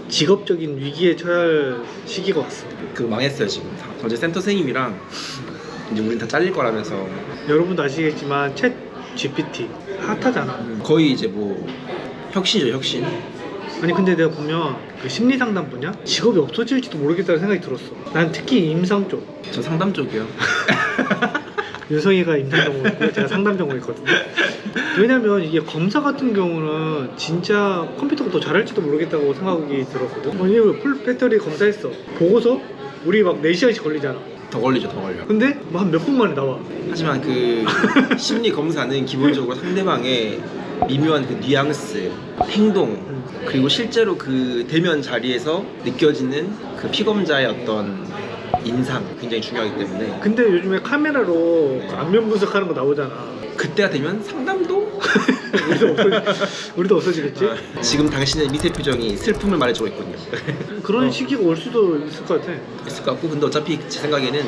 직업적인 위기에 처할 할 시기가 왔어. 그 망했어요 지금. 어제 센터 선생님이랑 이제 우린 다 잘릴 거라면서 여러분도 아시겠지만 챗 GPT 핫하잖아. 거의 이제 뭐 혁신이죠 혁신. 아니 근데 내가 보면 그 심리 상담 분야 직업이 없어질지도 모르겠다는 생각이 들었어. 난 특히 임상 쪽. 저 상담 쪽이요. 윤성이가 임상 전공이고 제가 상담 전공이거든요. 왜냐면 이게 검사 같은 경우는 진짜 컴퓨터가 더 잘할지도 모르겠다고 생각이 들었거든. 아니 풀 배터리 검사했어. 보고서 우리 막 4시간씩 걸리잖아. 더 걸리죠 더 걸려. 근데 뭐 한 몇 분 만에 나와. 하지만 그 심리 검사는 기본적으로 상대방의 미묘한 그 뉘앙스, 행동, 그리고 실제로 그 대면 자리에서 느껴지는 그 피검자의 어떤 인상 굉장히 중요하기 때문에. 근데 요즘에 카메라로 네. 그 안면 분석하는 거 나오잖아. 그때가 되면 상담도 우리도 없어지겠지? 지금 당신의 미세 표정이 슬픔을 말해주고 있군요. 그런 시기가 올 수도 있을 것 같아. 있을 것 같고, 근데 어차피 제 생각에는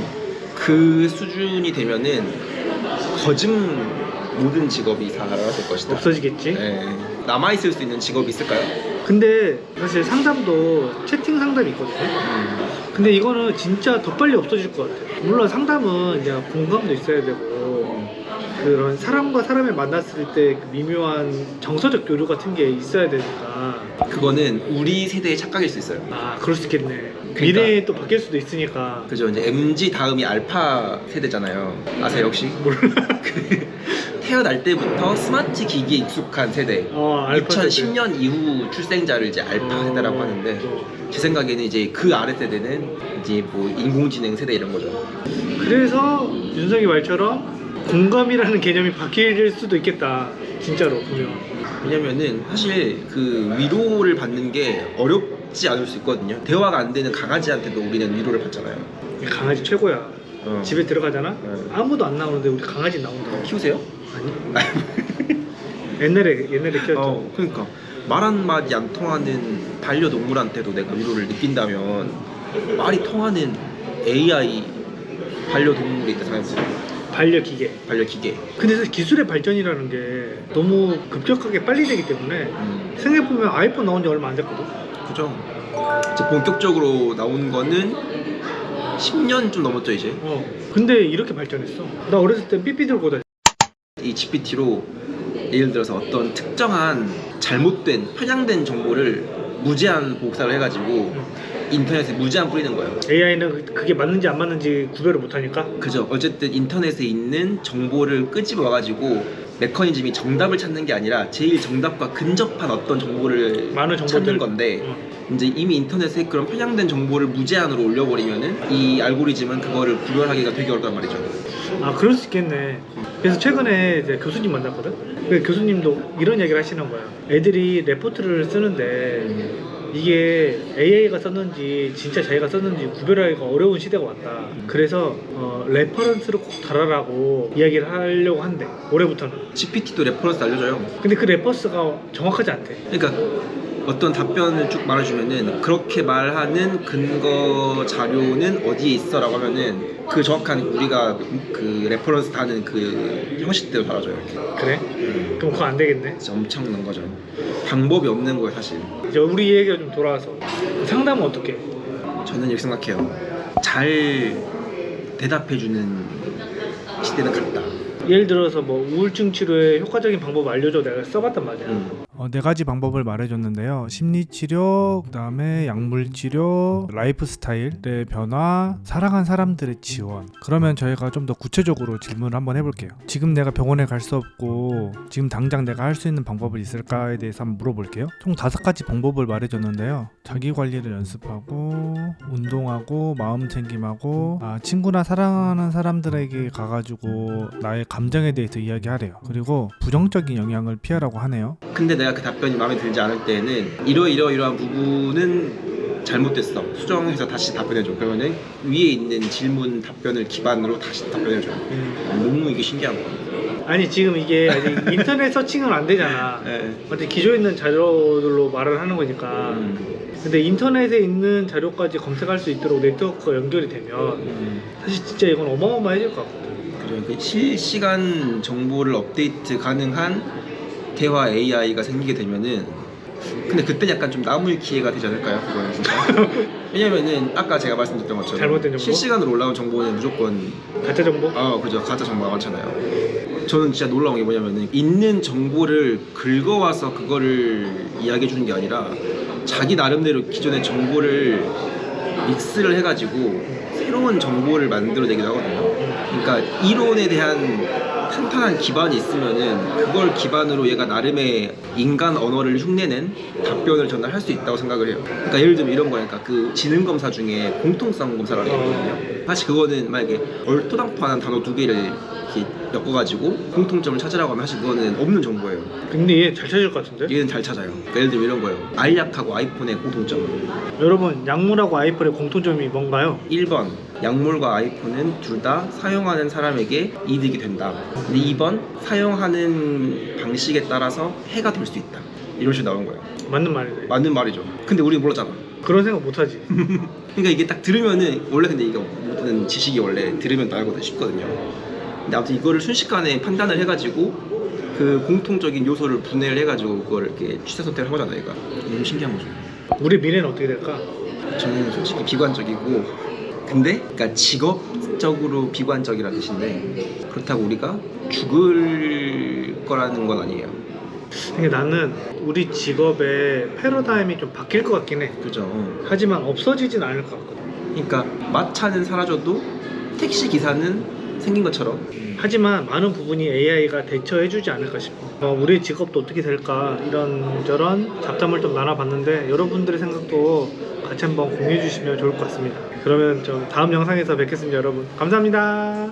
그 수준이 되면은 거즘 모든 직업이 사라질 것이다. 없어지겠지? 네. 남아있을 수 있는 직업이 있을까요? 근데 사실 상담도 채팅 상담이 있거든요. 근데 이거는 진짜 더 빨리 없어질 것 같아. 물론 상담은 이제 공감도 있어야 되고 그런 사람과 사람을 만났을 때 그 미묘한 정서적 교류 같은 게 있어야 되니까. 그거는 우리 세대의 착각일 수 있어요. 아 그럴 수 있겠네. 미래에 또 바뀔 수도 있으니까. 그죠. 이제 MZ 다음이 알파 세대잖아요. 아세요 혹시? 몰라. 태어날 때부터 스마트 기기에 익숙한 세대. 알파 2010년 이후 출생자를 이제 알파 세대라고 하는데, 제 생각에는 이제 그 아래 세대는 이제 뭐 인공지능 세대 이런 거죠. 그래서 윤석이 말처럼 공감이라는 개념이 바뀔 수도 있겠다. 진짜로 보면. 왜냐면은 사실 그 위로를 받는 게 어렵지 않을 수 있거든요. 대화가 안 되는 강아지한테도 우리는 위로를 받잖아요. 강아지 최고야. 집에 들어가잖아? 아무도 안 나오는데 우리 강아지 나온다. 키우세요? 아니. 옛날에 키웠죠. 그러니까 말 한마디 안 통하는 반려동물한테도 내가 위로를 느낀다면 말이 통하는 AI 반려동물이 있다 생각해보세요. 반려기계. 근데 사실 기술의 발전이라는 게 너무 급격하게 빨리 되기 때문에 생각해보면 아이폰 나온 지 얼마 안 됐거든. 그죠? 이제 본격적으로 나온 거는 10년 좀 넘었죠 이제. 근데 이렇게 발전했어. 나 어렸을 때 삐삐 들고 다녔어. 이 GPT로 예를 들어서 어떤 특정한 잘못된 편향된 정보를 무제한 복사를 해가지고 인터넷에 무제한 뿌리는 거예요. AI는 그게 맞는지 안 맞는지 구별을 못하니까. 그죠. 어쨌든 인터넷에 있는 정보를 끄집어 와가지고 메커니즘이 정답을 찾는 게 아니라 제일 정답과 근접한 어떤 정보를 많은 찾는 건데, 이제 이미 인터넷에 그런 편향된 정보를 무제한으로 올려버리면은 이 알고리즘은 그거를 구별하기가 되게 어렵단 말이죠. 아 그럴 수 있겠네. 그래서 최근에 이제 교수님 만났거든. 그 교수님도 이런 얘기를 하시는 거야. 애들이 레포트를 쓰는데 이게 AI가 썼는지 진짜 자기가 썼는지 구별하기가 어려운 시대가 왔다. 그래서 레퍼런스를 꼭 달아라고 이야기를 하려고 한대. 올해부터는. GPT도 레퍼런스 알려줘요. 근데 그 레퍼런스가 정확하지 않대. 그러니까 어떤 답변을 쭉 말해주면은 그렇게 말하는 근거 자료는 어디에 있어라고 하면은 그 정확한 우리가 그 레퍼런스 다는 그 형식대로 달아줘요. 이렇게. 그래? 그럼 그거 안 되겠네. 진짜 엄청난 거죠. 방법이 없는 거예요 사실. 이제 우리 얘기가 좀 돌아와서 상담은 어떻게 해? 저는 이렇게 생각해요. 잘 대답해주는 시대는 갔다. 예를 들어서 뭐 우울증 치료에 효과적인 방법 알려줘. 내가 써봤단 말이야. 네 가지 방법을 말해줬는데요. 심리치료, 그 다음에 약물치료, 라이프 스타일의 변화, 사랑한 사람들의 지원. 그러면 저희가 좀 더 구체적으로 질문을 한번 해볼게요. 지금 내가 병원에 갈 수 없고 지금 당장 내가 할 수 있는 방법이 있을까에 대해서 한번 물어볼게요. 총 5가지 방법을 말해줬는데요. 자기관리를 연습하고, 운동하고, 마음 챙김하고, 친구나 사랑하는 사람들에게 가가지고 나의 감정에 대해서 이야기하래요. 그리고 부정적인 영향을 피하라고 하네요. 근데 내가 그 답변이 마음에 들지 않을 때는 이러이러한 부분은 잘못됐어, 수정해서 다시 답변해줘. 그러면은 위에 있는 질문 답변을 기반으로 다시 답변해줘. 너무 이게 신기한 거야. 아니 지금 이게 아직 인터넷 서칭은 안 되잖아. 네. 어차피 기존에 있는 자료들로 말을 하는 거니까. 근데 인터넷에 있는 자료까지 검색할 수 있도록 네트워크가 연결이 되면 사실 진짜 이건 어마어마해질 것 같거든. 그래, 그 실시간 정보를 업데이트 가능한 대화 AI가 생기게 되면은 근데 그때 약간 좀 나무의 기회가 되지 않을까요? 그거는 진짜. 왜냐면은 아까 제가 말씀드렸던 것처럼 잘못된 정보? 실시간으로 올라온 정보는 무조건 가짜 정보? 그죠. 가짜 정보가 많잖아요. 저는 진짜 놀라운 게 뭐냐면은 있는 정보를 긁어와서 그거를 이야기해 주는 게 아니라 자기 나름대로 기존의 정보를 믹스를 해가지고 새로운 정보를 만들어내기도 하거든요. 그러니까 이론에 대한 탄탄한 기반이 있으면은 그걸 기반으로 얘가 나름의 인간 언어를 흉내낸 답변을 전달할 수 있다고 생각을 해요. 그러니까 예를 들면 이런 거니까 그 지능 검사 중에 공통성 검사라는 게 있거든요. 사실 그거는 만약에 얼토당토하는 단어 두 개를 이렇게 엮어가지고 공통점을 찾으라고 하면 사실 그거는 없는 정보예요. 근데 얘 잘 찾을 것 같은데? 얘는 잘 찾아요. 그러니까 예를 들면 이런 거예요. 알약하고 아이폰의 공통점. 여러분, 약물하고 아이폰의 공통점이 뭔가요? 1번 약물과 아이폰은 둘 다 사용하는 사람에게 이득이 된다. 근데 2번 사용하는 방식에 따라서 해가 될 수 있다. 이런 식으로 나온 거예요. 맞는 말이네. 맞는 말이죠. 근데 우리는 몰랐잖아. 그런 생각 못하지. 그러니까 이게 딱 들으면은 원래 근데 이거 모든 지식이 원래 들으면 알고도 쉽거든요. 근데 아무튼 이거를 순식간에 판단을 해가지고 그 공통적인 요소를 분해를 해가지고 그걸 이렇게 취사 선택을 한 거잖아요. 이거 너무 신기한 거죠. 우리 미래는 어떻게 될까? 저는 솔직히 비관적이고 근데 그러니까 직업적으로 비관적이라는 뜻인데 그렇다고 우리가 죽을 거라는 건 아니에요. 근데 나는 우리 직업의 패러다임이 좀 바뀔 것 같긴 해. 그죠? 하지만 없어지진 않을 것 같거든. 그러니까 마차는 사라져도 택시 기사는 생긴 것처럼 하지만 많은 부분이 AI가 대처해주지 않을까 싶어. 우리의 직업도 어떻게 될까 이런저런 잡담을 좀 나눠봤는데 여러분들의 생각도 같이 한번 공유해 주시면 좋을 것 같습니다. 그러면 좀 다음 영상에서 뵙겠습니다, 여러분. 감사합니다.